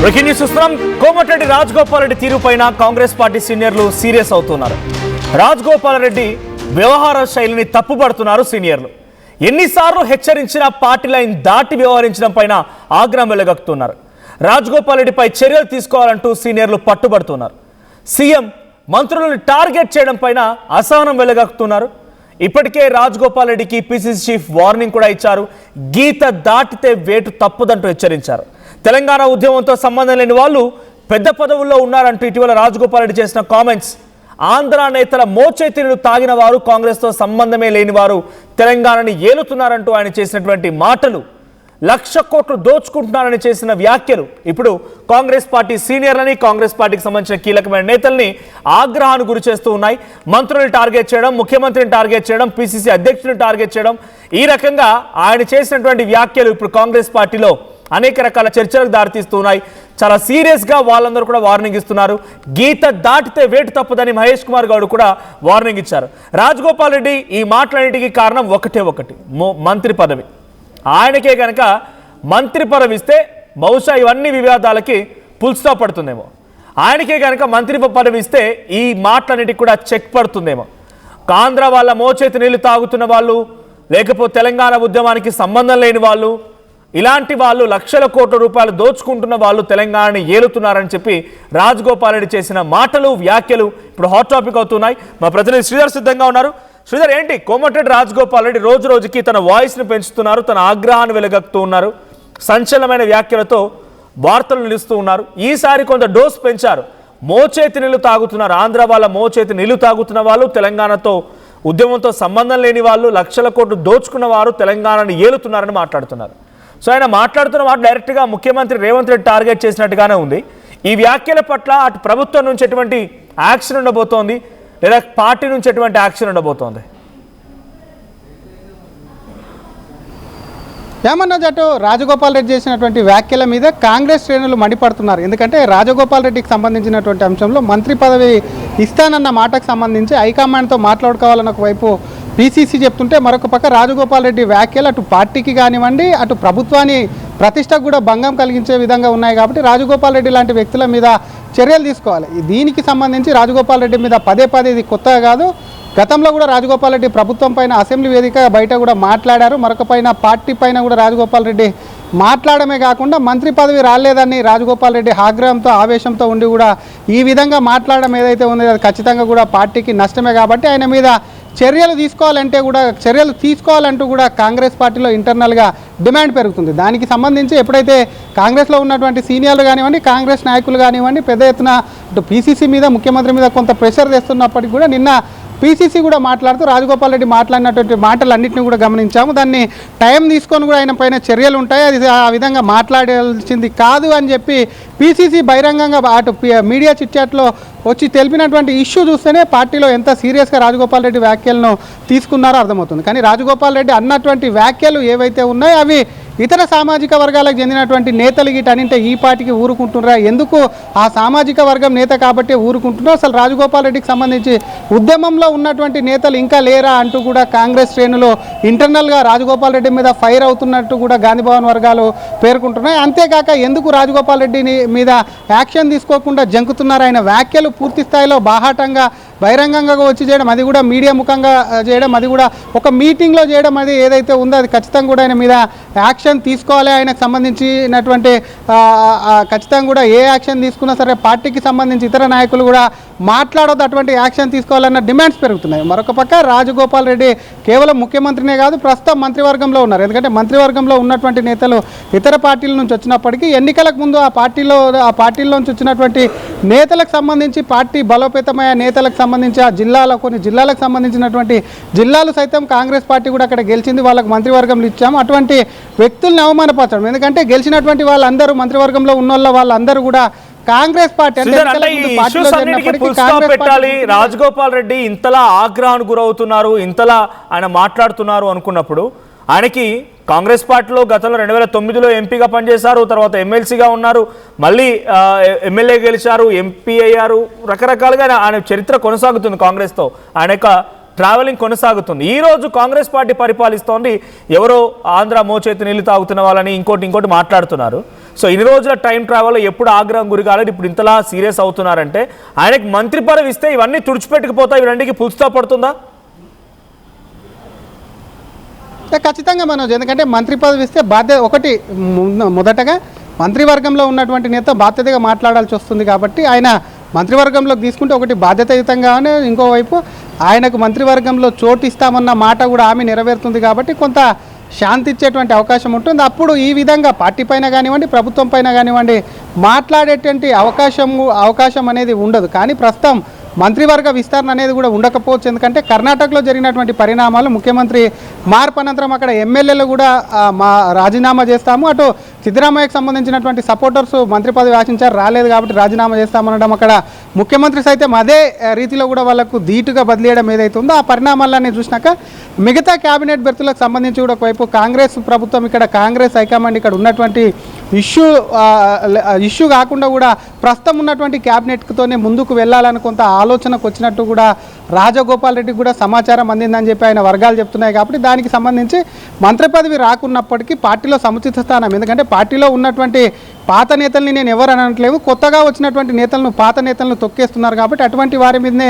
Breaking news చూస్తున్నాం. Komatireddy Rajagopal Reddy తీరుపైన Congress party సీనియర్లు serious అవుతున్నారు. రాజగోపాల్ రెడ్డి వ్యవహార శైలిని తప్పుపడుతున్నారు సీనియర్లు. ఎన్నిసార్లు హెచ్చరించినా పార్టీ లైన్ దాటి వ్యవహరించడం పైన ఆగ్రహం వెలగక్కుతున్నారు. రాజగోపాల్ రెడ్డిపై చర్యలు తీసుకోవాలంటూ సీనియర్లు పట్టుబడుతున్నారు. సీఎం మంత్రులను టార్గెట్ చేయడం పైన అసహనం వెలగక్కుతున్నారు. ఇప్పటికే రాజగోపాల్ రెడ్డికి పిసిసి చీఫ్ వార్నింగ్ కూడా ఇచ్చారు. గీత దాటితే వేటు తప్పదంటూ హెచ్చరించారు. తెలంగాణ ఉద్యమంతో సంబంధం లేని వాళ్ళు పెద్ద పదవుల్లో ఉన్నారంటూ ఇటీవల రాజగోపాల్ రెడ్డి చేసిన కామెంట్స్, ఆంధ్ర నేతల మోచేతిని తాగిన వారు, కాంగ్రెస్తో సంబంధమే లేని వారు తెలంగాణని ఏలుతున్నారంటూ ఆయన చేసినటువంటి మాటలు, 1,00,000 కోట్లు దోచుకుంటున్నారని చేసిన వ్యాఖ్యలు ఇప్పుడు కాంగ్రెస్ పార్టీ సీనియర్లని, కాంగ్రెస్ పార్టీకి సంబంధించిన కీలకమైన నేతల్ని ఆగ్రహానికి గురి చేస్తూ ఉన్నాయి. మంత్రులను టార్గెట్ చేయడం, ముఖ్యమంత్రిని టార్గెట్ చేయడం, పిసిసి అధ్యక్షుడిని టార్గెట్ చేయడం, ఈ రకంగా ఆయన చేసినటువంటి వ్యాఖ్యలు ఇప్పుడు కాంగ్రెస్ పార్టీలో అనేక రకాల చర్చలకు దారితీస్తున్నాయి. చాలా సీరియస్గా వాళ్ళందరూ కూడా వార్నింగ్ ఇస్తున్నారు. గీత దాటితే వేటు తప్పదని మహేష్ కుమార్ గౌడ్ కూడా వార్నింగ్ ఇచ్చారు. రాజగోపాల్ రెడ్డి ఈ మాటలన్నిటికీ కారణం ఒకటి, మంత్రి పదవి. ఆయనకే కనుక మంత్రి పదవి ఇస్తే బహుశా ఇవన్నీ వివాదాలకి ఫుల్ స్టాప్ పడుతుందేమో. ఆయనకే కనుక మంత్రి పదవి ఇస్తే ఈ మాటలన్నిటికి కూడా చెక్ పడుతుందేమో. ఆంధ్ర వాళ్ళ మోచేతి నీళ్లు తాగుతున్న వాళ్ళు, లేకపోతే తెలంగాణ ఉద్యమానికి సంబంధం లేని వాళ్ళు, ఇలాంటి వాళ్ళు 1,00,000 కోట్ల రూపాయలు దోచుకుంటున్న వాళ్ళు తెలంగాణని ఏలుతున్నారని చెప్పి రాజగోపాల్ రెడ్డి చేసిన మాటలు, వ్యాఖ్యలు ఇప్పుడు హాట్ టాపిక్ అవుతున్నాయి. మా ప్రతినిధి శ్రీధర్ సిద్ధంగా ఉన్నారు. శ్రీధర్, ఏంటి కోమటిరెడ్డి రాజగోపాల్ రెడ్డి రోజు రోజుకి తన వాయిస్ని పెంచుతున్నారు, తన ఆగ్రహాన్ని వెలుగక్కుతూ ఉన్నారు, సంచలనమైన వ్యాఖ్యలతో వార్తలు నిలుస్తూ ఉన్నారు. ఈసారి కొంత డోస్ పెంచారు. మోచేతి నీళ్లు తాగుతున్నారు, ఆంధ్ర వాళ్ళ మోచేతి నీళ్లు తాగుతున్న వాళ్ళు, తెలంగాణతో ఉద్యమంతో సంబంధం లేని వాళ్ళు, 1,00,000 కోట్లు దోచుకున్న వారు తెలంగాణని ఏలుతున్నారని మాట్లాడుతున్నారు. సో ఆయన మాట్లాడుతున్న మాట డైరెక్ట్గా ముఖ్యమంత్రి రేవంత్ రెడ్డి టార్గెట్ చేసినట్టుగానే ఉంది. ఈ వ్యాఖ్యల పట్ల అటు ప్రభుత్వం నుంచి ఎటువంటి యాక్షన్ ఉండబోతోంది, లేదా పార్టీ నుంచి ఎటువంటి యాక్షన్ ఉండబోతోంది? ఏమన్నా జట్టు రాజగోపాల్ రెడ్డి చేసినటువంటి వ్యాఖ్యల మీద కాంగ్రెస్ శ్రేణులు మండిపడుతున్నారు. ఎందుకంటే రాజగోపాల్ రెడ్డికి సంబంధించినటువంటి అంశంలో మంత్రి పదవి ఇస్తానన్న మాటకు సంబంధించి హైకమాండ్తో మాట్లాడుకోవాలని ఒకవైపు పిసిసి చెప్తుంటే, మరొక పక్క రాజగోపాల్ రెడ్డి వ్యాఖ్యలు అటు పార్టీకి కానివ్వండి, అటు ప్రభుత్వాన్ని ప్రతిష్టకు కూడా భంగం కలిగించే విధంగా ఉన్నాయి. కాబట్టి రాజగోపాల్ రెడ్డి లాంటి వ్యక్తుల మీద చర్యలు తీసుకోవాలి. దీనికి సంబంధించి రాజగోపాల్ రెడ్డి మీద పదే ఇది కొత్తగా కాదు. గతంలో కూడా రాజగోపాల్ రెడ్డి ప్రభుత్వం పైన అసెంబ్లీ వేదిక బయట కూడా మాట్లాడారు. మరొక పైన పార్టీ పైన కూడా రాజగోపాల్ రెడ్డి మాట్లాడమే కాకుండా మంత్రి పదవి రాలేదని రాజగోపాల్ రెడ్డి ఆగ్రహంతో, ఆవేశంతో ఉండి కూడా ఈ విధంగా మాట్లాడడం ఏదైతే ఉందో అది ఖచ్చితంగా కూడా పార్టీకి నష్టమే. కాబట్టి ఆయన మీద చర్యలు తీసుకోవాలంటూ కూడా కాంగ్రెస్ పార్టీలో ఇంటర్నల్గా డిమాండ్ పెరుగుతుంది. దానికి సంబంధించి ఎప్పుడైతే కాంగ్రెస్లో ఉన్నటువంటి సీనియర్లు కానివ్వండి, కాంగ్రెస్ నాయకులు కానివ్వండి పెద్ద ఎత్తున ఇటు పిసిసి మీద, ముఖ్యమంత్రి మీద కొంత ప్రెషర్ తెస్తున్నప్పటికీ కూడా నిన్న పిసిసి కూడా మాట్లాడుతూ రాజగోపాల్ రెడ్డి మాట్లాడినటువంటి మాటలన్నింటినీ కూడా గమనించాము. దాన్ని టైం తీసుకొని కూడా ఆయన పైన చర్యలు ఉంటాయి, అది ఆ విధంగా మాట్లాడాల్సింది కాదు అని చెప్పి పిసిసి బహిరంగంగా అటు మీడియా చిట్చాట్లో వచ్చి తెలిపినటువంటి ఇష్యూ చూస్తేనే పార్టీలో ఎంత సీరియస్గా రాజగోపాల్ రెడ్డి వ్యాఖ్యలను తీసుకున్నారో అర్థమవుతుంది. కానీ రాజగోపాల్ రెడ్డి అన్నటువంటి వ్యాఖ్యలు ఏవైతే ఉన్నాయో అవి ఇతర సామాజిక వర్గాలకు చెందినటువంటి నేతలు గిటనింటే ఈ పార్టీకి ఊరుకుంటున్నారా? ఎందుకు ఆ సామాజిక వర్గం నేత కాబట్టి ఊరుకుంటున్నారు? అసలు రాజగోపాల్ రెడ్డికి సంబంధించి ఉద్యమంలో ఉన్నటువంటి నేతలు ఇంకా లేరా అంటూ కూడా కాంగ్రెస్ శ్రేణులు ఇంటర్నల్గా రాజగోపాల్ రెడ్డి మీద ఫైర్ అవుతున్నట్టు కూడా గాంధీభవన్ వర్గాలు పేర్కొంటున్నాయి. అంతేకాక ఎందుకు రాజగోపాల్ రెడ్డిని మీద యాక్షన్ తీసుకోకుండా జంకుతున్నారు? ఆయన వ్యాఖ్యలు పూర్తి స్థాయిలో బాహాటంగా బహిరంగంగా వచ్చి చేయడం, అది కూడా మీడియా ముఖంగా చేయడం, అది కూడా ఒక మీటింగ్లో చేయడం, అది ఏదైతే ఉందో అది ఖచ్చితంగా కూడా ఆయన మీద యాక్షన్ తీసుకోవాలి. ఆయనకు సంబంధించినటువంటి ఖచ్చితంగా కూడా ఏ యాక్షన్ తీసుకున్నా సరే పార్టీకి సంబంధించి ఇతర నాయకులు కూడా మాట్లాడొద్దు, అటువంటి యాక్షన్ తీసుకోవాలన్న డిమాండ్స్ పెరుగుతున్నాయి. మరొక పక్క రాజగోపాల్ రెడ్డి కేవలం ముఖ్యమంత్రినే కాదు, ప్రస్తుతం మంత్రివర్గంలో ఉన్నారు. ఎందుకంటే మంత్రివర్గంలో ఉన్నటువంటి నేతలు ఇతర పార్టీల నుంచి వచ్చినప్పటికీ ఎన్నికలకు ముందు ఆ పార్టీలో నుంచి వచ్చినటువంటి నేతలకు సంబంధించి, పార్టీ బలోపేతమయ్యే నేతలకు సంబంధించి ఆ కొన్ని జిల్లాలకు సంబంధించినటువంటి జిల్లాలు సైతం కాంగ్రెస్ పార్టీ కూడా అక్కడ గెలిచింది, వాళ్ళకు మంత్రివర్గంలో ఇచ్చాము. అటువంటి వ్యక్తుల్ని అవమానపరచడం, ఎందుకంటే గెలిచినటువంటి వాళ్ళందరూ మంత్రివర్గంలో ఉన్న వాళ్ళందరూ కూడా కాంగ్రెస్ పార్టీ పెట్టాలి. రాజగోపాల్ రెడ్డి ఇంతలా ఆగ్రహానికి గురవుతున్నారు, ఇంతలా ఆయన మాట్లాడుతున్నారు అనుకున్నప్పుడు ఆయనకి కాంగ్రెస్ పార్టీలో గతంలో 2009లో ఎంపీగా పనిచేశారు, తర్వాత ఎమ్మెల్సీగా ఉన్నారు, మళ్ళీ ఎమ్మెల్యే గెలిచారు, ఎంపీ అయ్యారు, రకరకాలుగా ఆయన చరిత్ర కొనసాగుతుంది కాంగ్రెస్తో, ఆయన యొక్క ట్రావెలింగ్ కొనసాగుతుంది. ఈరోజు కాంగ్రెస్ పార్టీ పరిపాలిస్తోంది, ఎవరో ఆంధ్ర మోచేతి నీళ్లు తాగుతున్న వాళ్ళని ఇంకోటి మాట్లాడుతున్నారు. సో ఇన్ని రోజుల టైం ట్రావెల్ ఎప్పుడు ఆగ్రహం గురి కాలేదు, ఇప్పుడు ఇంతలా సీరియస్ అవుతున్నారంటే ఆయనకి మంత్రి పదవి ఇస్తే ఇవన్నీ తుడిచిపెట్టుకుపోతాయి, ఇవి రెండుకి పులుస్తా పడుతుందా? ఖచ్చితంగా మనోజ్, ఎందుకంటే మంత్రి పదవి ఇస్తే బాధ్యత ఒకటి మొదటగా మంత్రివర్గంలో ఉన్నటువంటి నేత బాధ్యతగా మాట్లాడాల్సి వస్తుంది కాబట్టి ఆయన మంత్రివర్గంలోకి తీసుకుంటే ఒకటి బాధ్యతాయుతంగానే, ఇంకోవైపు ఆయనకు మంత్రివర్గంలో చోటు ఇస్తామన్న మాట కూడా ఆమె నెరవేరుతుంది కాబట్టి కొంత శాంతి ఇచ్చేటువంటి అవకాశం ఉంటుంది. అప్పుడు ఈ విధంగా పార్టీ పైన కానివ్వండి, ప్రభుత్వం పైన కానివ్వండి మాట్లాడేటువంటి అవకాశం అనేది ఉండదు. కానీ ప్రస్తుతం మంత్రివర్గ విస్తరణ అనేది కూడా ఉండకపోవచ్చు, ఎందుకంటే కర్ణాటకలో జరిగినటువంటి పరిణామాలు, ముఖ్యమంత్రి మార్పు అనంతరం అక్కడ ఎమ్మెల్యేలు కూడా రాజీనామా చేస్తాము, అటు సిద్ధరామయ్యకు సంబంధించినటువంటి సపోర్టర్స్ మంత్రి పదవి ఆశించారు, రాలేదు కాబట్టి రాజీనామా చేస్తామనడం, అక్కడ ముఖ్యమంత్రి సైతం అదే రీతిలో కూడా వాళ్ళకు ధీటుగా బదిలీయడం ఏదైతే ఉందో ఆ పరిణామాలన్నీ చూసినాక మిగతా క్యాబినెట్ బెర్తులకు సంబంధించి కూడా ఒకవైపు కాంగ్రెస్ ప్రభుత్వం, ఇక్కడ కాంగ్రెస్ హైకమాండ్ ఇక్కడ ఉన్నటువంటి ఇష్యూ కాకుండా కూడా ప్రస్తుతం ఉన్నటువంటి క్యాబినెట్తోనే ముందుకు వెళ్ళాలని కొంత ఆలోచనకు వచ్చినట్టు కూడా రాజగోపాల్ రెడ్డికి కూడా సమాచారం అందిందని చెప్పి ఆయన వర్గాలు చెప్తున్నాయి. కాబట్టి దానికి సంబంధించి మంత్రి పదవి రాకున్నప్పటికీ పార్టీలో సముచిత స్థానం, ఎందుకంటే పార్టీలో ఉన్నటువంటి పాత నేతల్ని నేను ఎవరు అనట్లేదు, కొత్తగా వచ్చినటువంటి నేతలను, పాత నేతలను తొక్కేస్తున్నారు కాబట్టి అటువంటి వారి మీదనే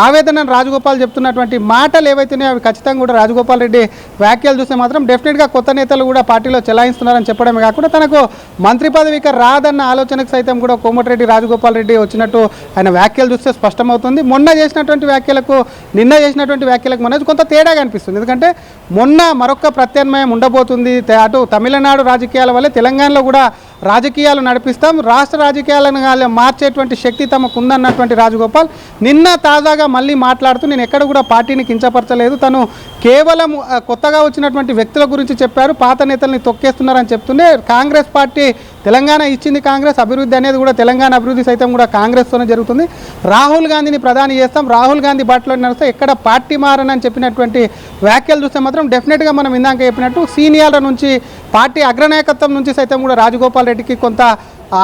ఆవేదనను రాజగోపాల్ చెప్తున్నటువంటి మాటలు ఏవైతున్నాయో అవి ఖచ్చితంగా కూడా రాజగోపాల్ రెడ్డి వ్యాఖ్యలు చూస్తే మాత్రం డెఫినెట్గా కొత్త నేతలు కూడా పార్టీలో చెలాయిస్తున్నారని చెప్పడమే కాకుండా తనకు మంత్రి పదవి ఇక రాదన్న ఆలోచనకు సైతం కూడా కోమటిరెడ్డి రాజగోపాల్ రెడ్డి వచ్చినట్టు ఆయన వ్యాఖ్యలు చూస్తే స్పష్టమవుతుంది. మొన్న చేసినటువంటి వ్యాఖ్యలకు, నిన్న చేసినటువంటి వ్యాఖ్యలకు మనకు కొంత తేడా కనిపిస్తుంది. ఎందుకంటే మొన్న మరొక ప్రత్యామ్నాయం ఉండబోతుంది, అటు తమిళనాడు రాజకీయాల వల్లే తెలంగాణలో కూడా రాజకీయాలు నడిపిస్తాం, రాష్ట్ర రాజకీయాలను మార్చేటువంటి శక్తి తమకు ఉందన్నటువంటి రాజగోపాల్ నిన్న తాజాగా మళ్ళీ మాట్లాడుతూ నేను ఎక్కడ కూడా పార్టీని కించపరచలేదు, తను కేవలం కొత్తగా వచ్చినటువంటి వ్యక్తుల గురించి చెప్పారు, పాత నేతల్ని తొక్కేస్తున్నారని చెప్తుండే కాంగ్రెస్ పార్టీ తెలంగాణ ఇచ్చింది, కాంగ్రెస్ అభివృద్ధి అనేది కూడా తెలంగాణ అభివృద్ధి సైతం కూడా కాంగ్రెస్తోనే జరుగుతుంది, రాహుల్ గాంధీని ప్రధాని చేస్తాం, రాహుల్ గాంధీ బాటలో నడిస్తే ఎక్కడ పార్టీ మారనని చెప్పినటువంటి వ్యాఖ్యలు చూస్తే మాత్రం డెఫినెట్గా మనం ఇందాక చెప్పినట్టు సీనియర్ల నుంచి, పార్టీ అగ్రనాయకత్వం నుంచి సైతం కూడా రాజగోపాల్ రెడ్డికి కొంత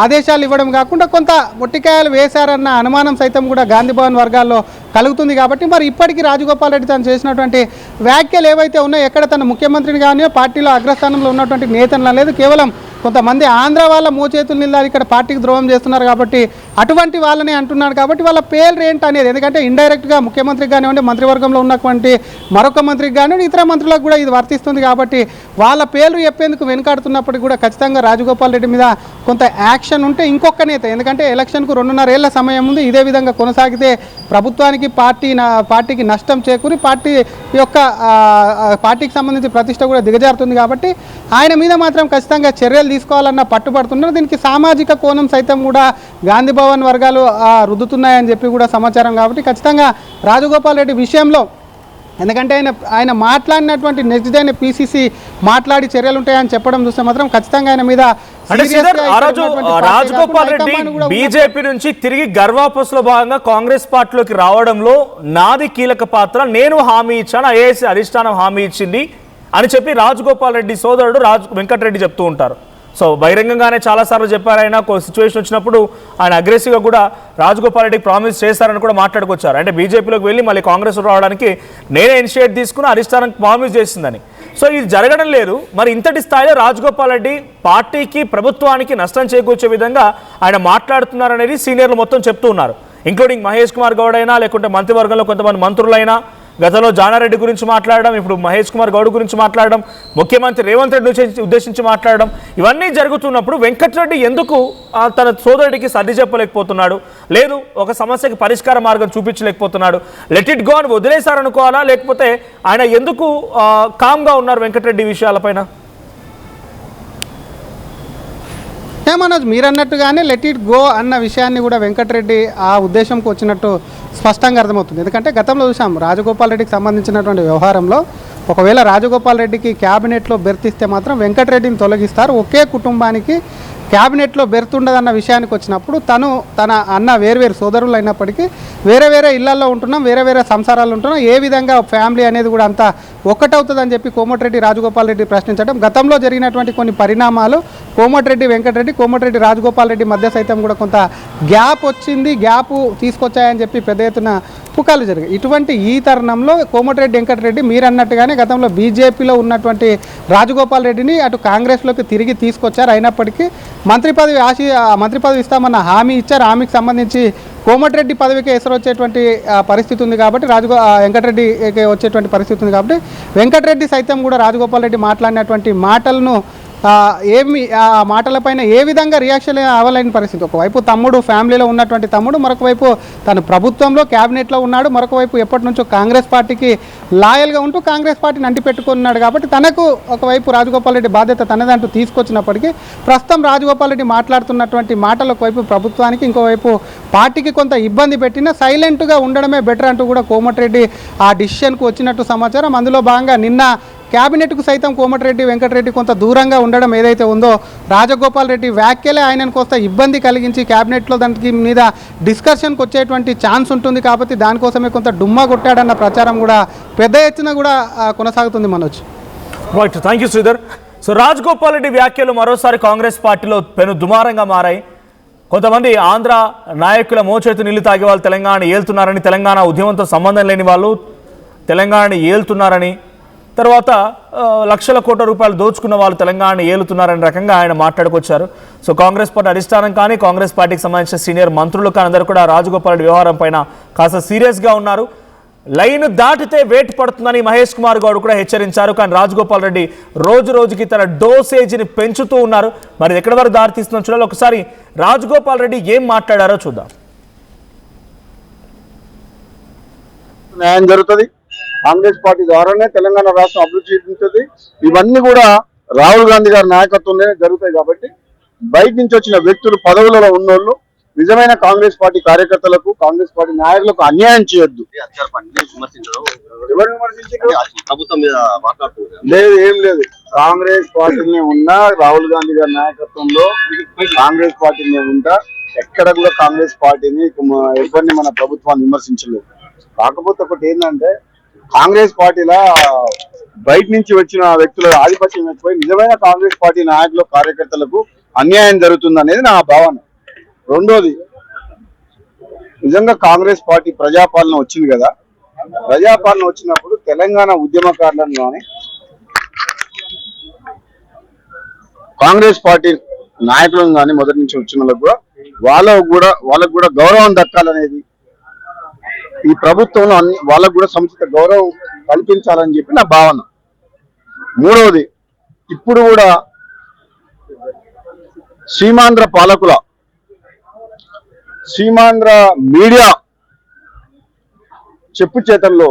ఆదేశాలు ఇవ్వడం కాకుండా కొంత మొట్టికాయలు వేశారన్న అనుమానం సైతం కూడా గాంధీ భవన్ వర్గాల్లో కలుగుతుంది. కాబట్టి మరి ఇప్పటికీ రాజగోపాల్ రెడ్డి తను చేసినటువంటి వ్యాఖ్యలు ఏవైతే ఉన్నాయో ఎక్కడ తన ముఖ్యమంత్రిని కానీ పార్టీలో అగ్రస్థానంలో ఉన్నటువంటి నేతలు లేదు, కేవలం కొంతమంది ఆంధ్ర వాళ్ళ మోచేతులు నిల్లాలి ఇక్కడ పార్టీకి ద్రోహం చేస్తున్నారు కాబట్టి అటువంటి వాళ్ళని అంటున్నాడు. కాబట్టి వాళ్ళ పేర్లు ఏంటి అనేది, ఎందుకంటే ఇండైరెక్ట్గా ముఖ్యమంత్రికి కానివ్వండి, మంత్రివర్గంలో ఉన్నటువంటి మరొక మంత్రికి కానివ్వండి, ఇతర మంత్రులకు కూడా ఇది వర్తిస్తుంది కాబట్టి వాళ్ళ పేర్లు చెప్పేందుకు వెనుకాడుతున్నప్పటికీ కూడా ఖచ్చితంగా రాజగోపాల్ రెడ్డి మీద కొంత యాక్షన్ ఉంటే ఇంకొక నేత, ఎందుకంటే ఎలక్షన్కు 2.5 ఏళ్ల సమయం ఉంది, ఇదే విధంగా కొనసాగితే ప్రభుత్వానికి పార్టీకి నష్టం చేకూరి పార్టీకి సంబంధించి ప్రతిష్ట కూడా దిగజారుతుంది. కాబట్టి ఆయన మీద మాత్రం ఖచ్చితంగా చర్యలు తీసుకోవాలన్న పట్టుబడుతున్నారు. దీనికి సామాజిక కోణం సైతం కూడా గాంధీ భవన్ వర్గాలు రుద్దుతున్నాయని చెప్పి కూడా సమాచారం. కాబట్టి ఖచ్చితంగా రాజగోపాల్ రెడ్డి విషయంలో, ఎందుకంటే ఆయన మాట్లాడినటువంటి నెక్స్ట్ డేనే పీసీసీ మాట్లాడి చర్యలు ఉంటాయని చెప్పడం చూస్తే మాత్రం ఖచ్చితంగా ఆయన మీద రాజగోపాల్ రెడ్డి బీజేపీ నుంచి తిరిగి గర్వాపస్లో భాగంగా కాంగ్రెస్ పార్టీలోకి రావడంలో నాది కీలక పాత్ర, నేను హామీ ఇచ్చాను, ఐఏఎస్ అధిష్టానం హామీ ఇచ్చింది అని చెప్పి రాజగోపాల్ రెడ్డి సోదరుడు వెంకటరెడ్డి చెప్తూ ఉంటారు. సో బహిరంగంగానే చాలాసార్లు చెప్పారు, ఆయన ఒక సిచ్యువేషన్ వచ్చినప్పుడు ఆయన అగ్రెసివ్గా కూడా రాజగోపాల్ రెడ్డికి ప్రామిస్ చేశారని కూడా మాట్లాడుకొచ్చారు. అంటే బీజేపీలోకి వెళ్ళి మళ్ళీ కాంగ్రెస్ రావడానికి నేనే ఇనిషియేట్ తీసుకుని అధిష్టానం ప్రామిస్ చేసిందని. సో ఇది జరగడం లేదు. మరి ఇంతటి స్థాయిలో రాజగోపాల్ రెడ్డి పార్టీకి, ప్రభుత్వానికి నష్టం చేకూర్చే విధంగా ఆయన మాట్లాడుతున్నారనేది సీనియర్లు మొత్తం చెప్తూ ఉన్నారు, ఇంక్లూడింగ్ మహేష్ కుమార్ గౌడ్ అయినా, లేకుంటే మంత్రివర్గంలో కొంతమంది మంత్రులైనా, గతంలో జానారెడ్డి గురించి మాట్లాడడం, ఇప్పుడు మహేష్ కుమార్ గౌడ్ గురించి మాట్లాడడం, ముఖ్యమంత్రి రేవంత్ రెడ్డి ఉద్దేశించి మాట్లాడడం, ఇవన్నీ జరుగుతున్నప్పుడు వెంకటరెడ్డి ఎందుకు తన సోదరుడికి సర్ది చెప్పలేకపోతున్నాడు, లేదు ఒక సమస్యకి పరిష్కార మార్గం చూపించలేకపోతున్నాడు, లెట్ ఇట్ గో అని వదిలేశారనుకోవాలా, లేకపోతే ఆయన ఎందుకు కామ్గా ఉన్నారు వెంకటరెడ్డి విషయాలపైన? మనోజ్ మీరు అన్నట్టుగానే లెట్ ఇట్ గో అన్న విషయాన్ని కూడా వెంకటరెడ్డి ఆ ఉద్దేశంకి వచ్చినట్టు స్పష్టంగా అర్థమవుతుంది. ఎందుకంటే గతంలో చూసాం రాజగోపాల్ రెడ్డికి సంబంధించినటువంటి వ్యవహారంలో ఒకవేళ రాజగోపాల్ రెడ్డికి క్యాబినెట్లో బెర్తిస్తే మాత్రం వెంకటరెడ్డిని తొలగిస్తారు, ఒకే కుటుంబానికి క్యాబినెట్లో బెర్తుండదన్న విషయానికి వచ్చినప్పుడు తన అన్న వేరువేరు సోదరులు అయినప్పటికీ వేరే ఇళ్లలో ఉంటున్నాం, వేరే సంసారాలు ఉంటున్నాం, ఏ విధంగా ఫ్యామిలీ అనేది కూడా అంతా ఒక్కటవుతుందని చెప్పి కోమటిరెడ్డి రాజగోపాల్ రెడ్డి ప్రశ్నించడం, గతంలో జరిగినటువంటి కొన్ని పరిణామాలు కోమటిరెడ్డి రాజగోపాల్ రెడ్డి మధ్య సైతం కూడా కొంత గ్యాప్ వచ్చింది, గ్యాప్ తీసుకొచ్చాయని చెప్పి పెద్ద ఎత్తున పుకాలు జరిగాయి. ఇటువంటి ఈ తరుణంలో కోమటిరెడ్డి వెంకటరెడ్డి మీరు అన్నట్టుగానే గతంలో బీజేపీలో ఉన్నటువంటి రాజగోపాల్ రెడ్డిని అటు కాంగ్రెస్లోకి తిరిగి తీసుకొచ్చారు. అయినప్పటికీ మంత్రి పదవి ఇస్తామన్న హామీ ఇచ్చారు. హామీకి సంబంధించి కోమటిరెడ్డి పదవికి ఎసరు వచ్చేటువంటి పరిస్థితి ఉంది కాబట్టి వెంకటరెడ్డికి వచ్చేటువంటి పరిస్థితి ఉంది కాబట్టి వెంకటరెడ్డి సైతం కూడా రాజగోపాల్ రెడ్డి మాట్లాడినటువంటి మాటలను ఆ మాటలపైన ఏ విధంగా రియాక్షన్ అవ్వలేని పరిస్థితి. ఒకవైపు తమ్ముడు, ఫ్యామిలీలో ఉన్నటువంటి తమ్ముడు, మరొకవైపు తను ప్రభుత్వంలో క్యాబినెట్లో ఉన్నాడు, మరొకవైపు ఎప్పటి నుంచో కాంగ్రెస్ పార్టీకి లాయల్గా ఉంటూ కాంగ్రెస్ పార్టీని అంటిపెట్టుకున్నాడు కాబట్టి తనకు ఒకవైపు రాజగోపాల్ రెడ్డి బాధ్యత తనదంటూ తీసుకొచ్చినప్పటికీ ప్రస్తుతం రాజగోపాల్ రెడ్డి మాట్లాడుతున్నటువంటి మాటలు ఒకవైపు ప్రభుత్వానికి, ఇంకోవైపు పార్టీకి కొంత ఇబ్బంది పెట్టినా సైలెంట్గా ఉండడమే బెటర్ అంటూ కూడా కోమటిరెడ్డి ఆ డిసిషన్కు వచ్చినట్టు సమాచారం. అందులో భాగంగా నిన్న క్యాబినెట్కు సైతం కోమటిరెడ్డి వెంకటరెడ్డి కొంత దూరంగా ఉండడం ఏదైతే ఉందో రాజగోపాల్ రెడ్డి వ్యాఖ్యలే ఆయనను కొంత ఇబ్బంది కలిగించి క్యాబినెట్లో దానికి మీద డిస్కషన్కి వచ్చేటువంటి ఛాన్స్ ఉంటుంది కాబట్టి దానికోసమే కొంత డుమ్మా కొట్టాడన్న ప్రచారం కూడా పెద్ద ఎత్తున కూడా కొనసాగుతుంది. Manoj. Right, thank you Sridhar. So Rajagopal Reddy వ్యాఖ్యలు మరోసారి కాంగ్రెస్ పార్టీలో పెను దుమారంగా మారాయి. కొంతమంది ఆంధ్ర నాయకుల మోచేతు నీళ్లు తాగే వాళ్ళు తెలంగాణ ఏలుతున్నారని, తెలంగాణ ఉద్యమంతో సంబంధం లేని వాళ్ళు తెలంగాణని ఏలుతున్నారని, తర్వాత లక్షల కోట్ల రూపాయలు దోచుకున్న వాళ్ళు తెలంగాణ ఏలుతున్నారనే రకంగా ఆయన మాట్లాడుకొచ్చారు. సో కాంగ్రెస్ పార్టీ అధిష్టానం కానీ, కాంగ్రెస్ పార్టీకి సంబంధించిన సీనియర్ మంత్రులు కానీ అందరూ కూడా రాజగోపాల్ రెడ్డి వ్యవహారం పైన కాస్త సీరియస్గా ఉన్నారు. లైన్ దాటితే వేటు పడుతుందని మహేష్ కుమార్ గౌడ్ కూడా హెచ్చరించారు. కానీ రాజగోపాల్ రెడ్డి రోజు రోజుకి తన డోసేజ్ని పెంచుతూ ఉన్నారు. మరి ఎక్కడి వరకు దారితీస్తుందో చూడాలి. ఒకసారి రాజగోపాల్ రెడ్డి ఏం మాట్లాడారో చూద్దాం. న్యాయం జరుగుతుంది, కాంగ్రెస్ పార్టీ ద్వారానే తెలంగాణ రాష్ట్రం అభివృద్ధి చెందుతుంది. ఇవన్నీ కూడా రాహుల్ గాంధీ గారి నాయకత్వంలోనే జరుగుతాయి కాబట్టి బయట నుంచి వచ్చిన వ్యక్తులు, పదవులలో ఉన్నోళ్ళు నిజమైన కాంగ్రెస్ పార్టీ కార్యకర్తలకు, కాంగ్రెస్ పార్టీ నాయకులకు అన్యాయం చేయొద్దు. లేదు, ఏం లేదు. కాంగ్రెస్ పార్టీనే ఉన్నా, రాహుల్ గాంధీ గారి నాయకత్వంలో కాంగ్రెస్ పార్టీనే ఉంటా. ఎక్కడ కూడా కాంగ్రెస్ పార్టీని ఎవరిని మన ప్రభుత్వాన్ని విమర్శించలేదు. కాకపోతే ఒకటి ఏంటంటే కాంగ్రెస్ పార్టీలో బయట నుంచి వచ్చిన వ్యక్తుల ఆధిపత్యం ఎక్కువై నిజమైన కాంగ్రెస్ పార్టీ నాయకులు, కార్యకర్తలకు అన్యాయం జరుగుతుంది అనేది నా భావన. రెండోది, నిజంగా కాంగ్రెస్ పార్టీ ప్రజాపాలన వచ్చింది కదా, ప్రజాపాలన వచ్చినప్పుడు తెలంగాణ ఉద్యమకారులను కానీ కాంగ్రెస్ పార్టీ నాయకులను కానీ మొదటి నుంచి వచ్చిన వాళ్ళకు కూడా గౌరవం దక్కాలనేది, ఈ ప్రభుత్వంలో వాళ్ళకు కూడా సముచిత గౌరవం కల్పించాలని చెప్పి నా భావన. మూడవది, ఇప్పుడు కూడా సీమాంధ్ర పాలకుల, సీమాంధ్ర మీడియా చెప్పు చేతల్లో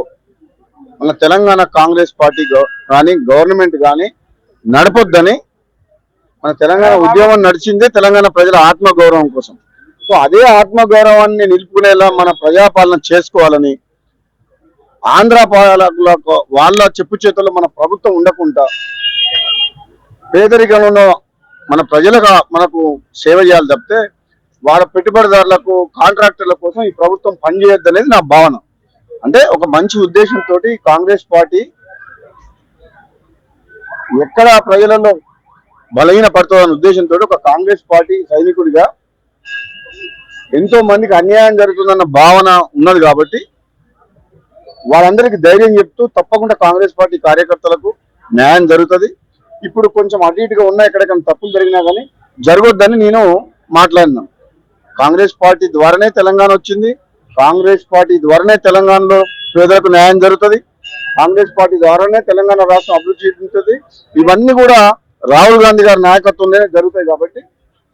మన తెలంగాణ కాంగ్రెస్ పార్టీ కానీ గవర్నమెంట్ కానీ నడపొద్దని, మన తెలంగాణ ఉద్యమం నడిచిందే తెలంగాణ ప్రజల ఆత్మగౌరవం కోసం. సో అదే ఆత్మగౌరవాన్ని నిలుపుకునేలా మన ప్రజాపాలన చేసుకోవాలని, ఆంధ్ర పాలకులకు వాళ్ళ చెప్పు చేతుల్లో మన ప్రభుత్వం ఉండకుండా పేదరికంలో మన ప్రజలకు మనకు సేవ చేయాలి తప్పితే వాళ్ళ పెట్టుబడిదారులకు, కాంట్రాక్టర్ల కోసం ఈ ప్రభుత్వం పనిచేయొద్దు అనేది నా భావన. అంటే ఒక మంచి ఉద్దేశంతో కాంగ్రెస్ పార్టీ ఎక్కడ ప్రజలలో బలహీన పడుతుందనే ఉద్దేశంతో ఒక కాంగ్రెస్ పార్టీ సైనికుడిగా ఎంతో మందికి అన్యాయం జరుగుతుందన్న భావన ఉన్నది కాబట్టి వాళ్ళందరికీ ధైర్యం చెప్తూ తప్పకుండా కాంగ్రెస్ పార్టీ కార్యకర్తలకు న్యాయం జరుగుతుంది. ఇప్పుడు కొంచెం అటు ఇటుగా ఉన్నా, ఎక్కడికైనా తప్పులు జరిగినా కానీ జరగొద్దని నేను మాట్లాడినాను. కాంగ్రెస్ పార్టీ ద్వారానే తెలంగాణ వచ్చింది, కాంగ్రెస్ పార్టీ ద్వారానే తెలంగాణలో పేదలకు న్యాయం జరుగుతుంది, కాంగ్రెస్ పార్టీ ద్వారానే తెలంగాణ రాష్ట్రం అభివృద్ధి చెందుతుంది. ఇవన్నీ కూడా రాహుల్ గాంధీ గారి నాయకత్వంలోనే జరుగుతాయి కాబట్టి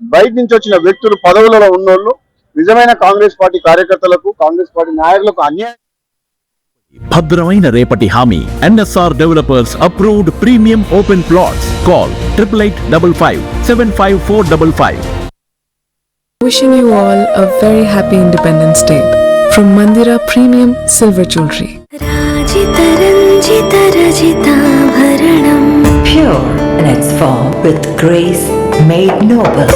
బయట నుంచి వచ్చిన వ్యక్తులు, పదవులలో ఉన్నోళ్ళు నిజమైన కాంగ్రెస్ పార్టీ కార్యకర్తలకు, కాంగ్రెస్ పార్టీ నాయకులకు అన్యాయం. భద్రమైన రేపటి హామీ NSR developers approved premium open plots. Call 8885 Wishing you all a very happy Independence Day from Mandira Premium Silver Jewelry. Rajita Ranjita Rajita Bharanam, pure in its form with grace made noble.